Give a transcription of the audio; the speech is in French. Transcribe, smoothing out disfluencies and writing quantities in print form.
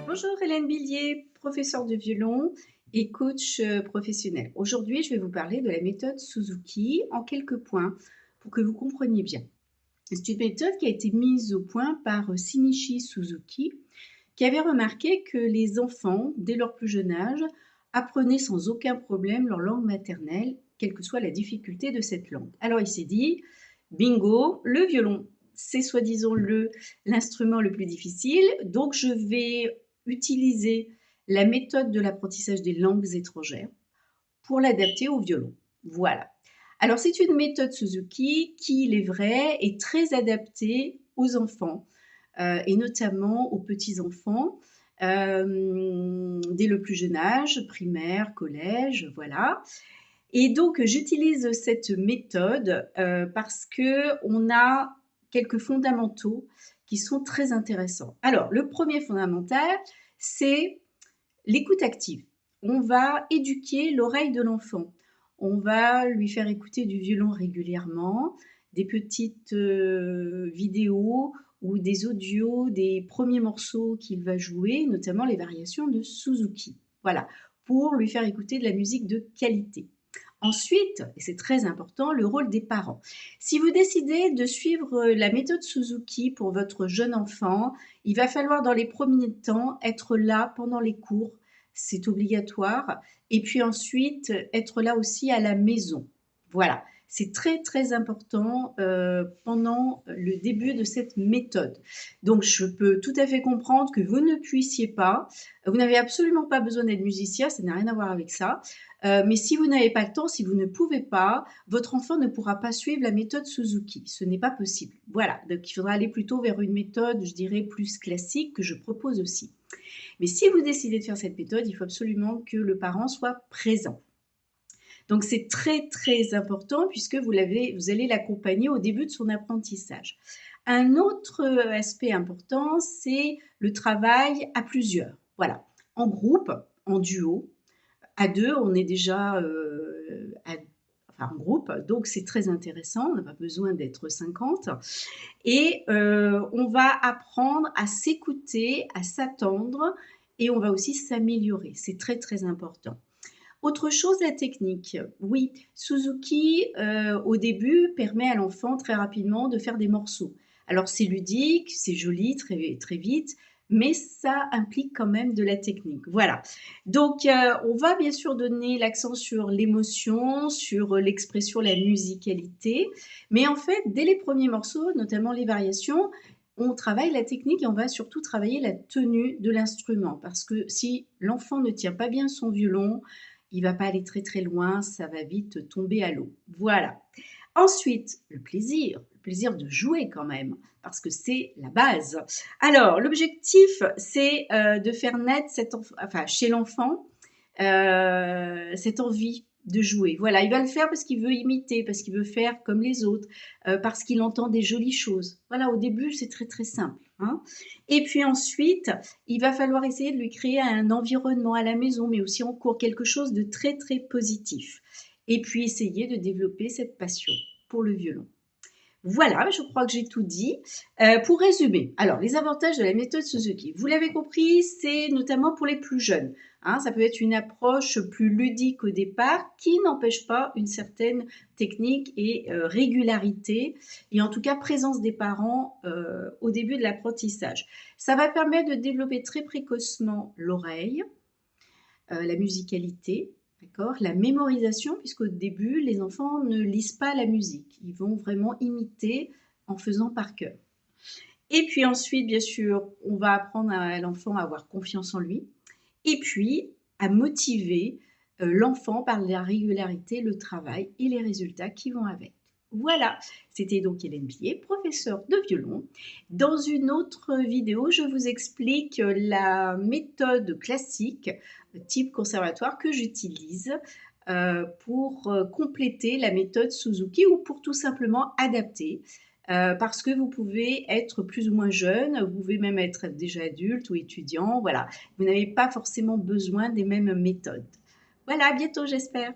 Bonjour Hélène Billier, professeure de violon et coach professionnel. Aujourd'hui, je vais vous parler de la méthode Suzuki en quelques points pour que vous compreniez bien. C'est une méthode qui a été mise au point par Shinichi Suzuki, qui avait remarqué que les enfants, dès leur plus jeune âge, apprenaient sans aucun problème leur langue maternelle, quelle que soit la difficulté de cette langue. Alors il s'est dit, bingo, le violon, c'est soi-disant l'instrument le plus difficile, donc je vais utiliser la méthode de l'apprentissage des langues étrangères pour l'adapter au violon. Voilà. Alors c'est une méthode Suzuki qui, il est vrai, est très adaptée aux enfants et notamment aux petits-enfants dès le plus jeune âge, primaire, collège, voilà. Et donc j'utilise cette méthode parce qu'on a quelques fondamentaux qui sont très intéressants. Alors le premier fondamental, c'est l'écoute active. On va éduquer l'oreille de l'enfant. On va lui faire écouter du violon régulièrement, des petites vidéos ou des audios des premiers morceaux qu'il va jouer, notamment les variations de Suzuki. Voilà, pour lui faire écouter de la musique de qualité. Ensuite, et c'est très important, le rôle des parents. Si vous décidez de suivre la méthode Suzuki pour votre jeune enfant, il va falloir dans les premiers temps être là pendant les cours, c'est obligatoire, et puis ensuite être là aussi à la maison. Voilà, c'est très très important pendant le début de cette méthode. Donc je peux tout à fait comprendre que vous ne puissiez pas, vous n'avez absolument pas besoin d'être musicien, ça n'a rien à voir avec ça. Mais si vous n'avez pas le temps, si vous ne pouvez pas, votre enfant ne pourra pas suivre la méthode Suzuki. Ce n'est pas possible. Voilà, donc il faudra aller plutôt vers une méthode, je dirais, plus classique que je propose aussi. Mais si vous décidez de faire cette méthode, il faut absolument que le parent soit présent. Donc c'est très très important puisque vous allez l'accompagner au début de son apprentissage. Un autre aspect important, c'est le travail à plusieurs. Voilà, en groupe, en duo, à deux, on est déjà en groupe, donc c'est très intéressant, on n'a pas besoin d'être 50. Et on va apprendre à s'écouter, à s'attendre, et on va aussi s'améliorer. C'est très très important. Autre chose, la technique. Oui, Suzuki, au début, permet à l'enfant très rapidement de faire des morceaux. Alors c'est ludique, c'est joli, très, très vite, mais ça implique quand même de la technique. Voilà. Donc on va bien sûr donner l'accent sur l'émotion, sur l'expression, la musicalité, mais en fait, dès les premiers morceaux, notamment les variations, on travaille la technique et on va surtout travailler la tenue de l'instrument. Parce que si l'enfant ne tient pas bien son violon, il va pas aller très très loin, ça va vite tomber à l'eau. Voilà. Ensuite, le plaisir de jouer quand même, parce que c'est la base. Alors, l'objectif, c'est de faire naître chez l'enfant cette envie de jouer. Voilà, il va le faire parce qu'il veut imiter, parce qu'il veut faire comme les autres, parce qu'il entend des jolies choses. Voilà, au début, c'est très très simple. Hein. Et puis ensuite, il va falloir essayer de lui créer un environnement à la maison, mais aussi en cours, quelque chose de très très positif. Et puis essayer de développer cette passion pour le violon. Voilà, je crois que j'ai tout dit. Pour résumer, alors les avantages de la méthode Suzuki, vous l'avez compris, c'est notamment pour les plus jeunes. Hein, ça peut être une approche plus ludique au départ, qui n'empêche pas une certaine technique et régularité, et en tout cas présence des parents au début de l'apprentissage. Ça va permettre de développer très précocement l'oreille, la musicalité, d'accord, la mémorisation, puisqu'au début, les enfants ne lisent pas la musique. Ils vont vraiment imiter en faisant par cœur. Et puis ensuite, bien sûr, on va apprendre à l'enfant à avoir confiance en lui. Et puis, à motiver l'enfant par la régularité, le travail et les résultats qui vont avec. Voilà, c'était donc Hélène Billier, professeure de violon. Dans une autre vidéo, je vous explique la méthode classique type conservatoire que j'utilise pour compléter la méthode Suzuki ou pour tout simplement adapter. Parce que vous pouvez être plus ou moins jeune, vous pouvez même être déjà adulte ou étudiant, voilà. Vous n'avez pas forcément besoin des mêmes méthodes. Voilà, à bientôt j'espère.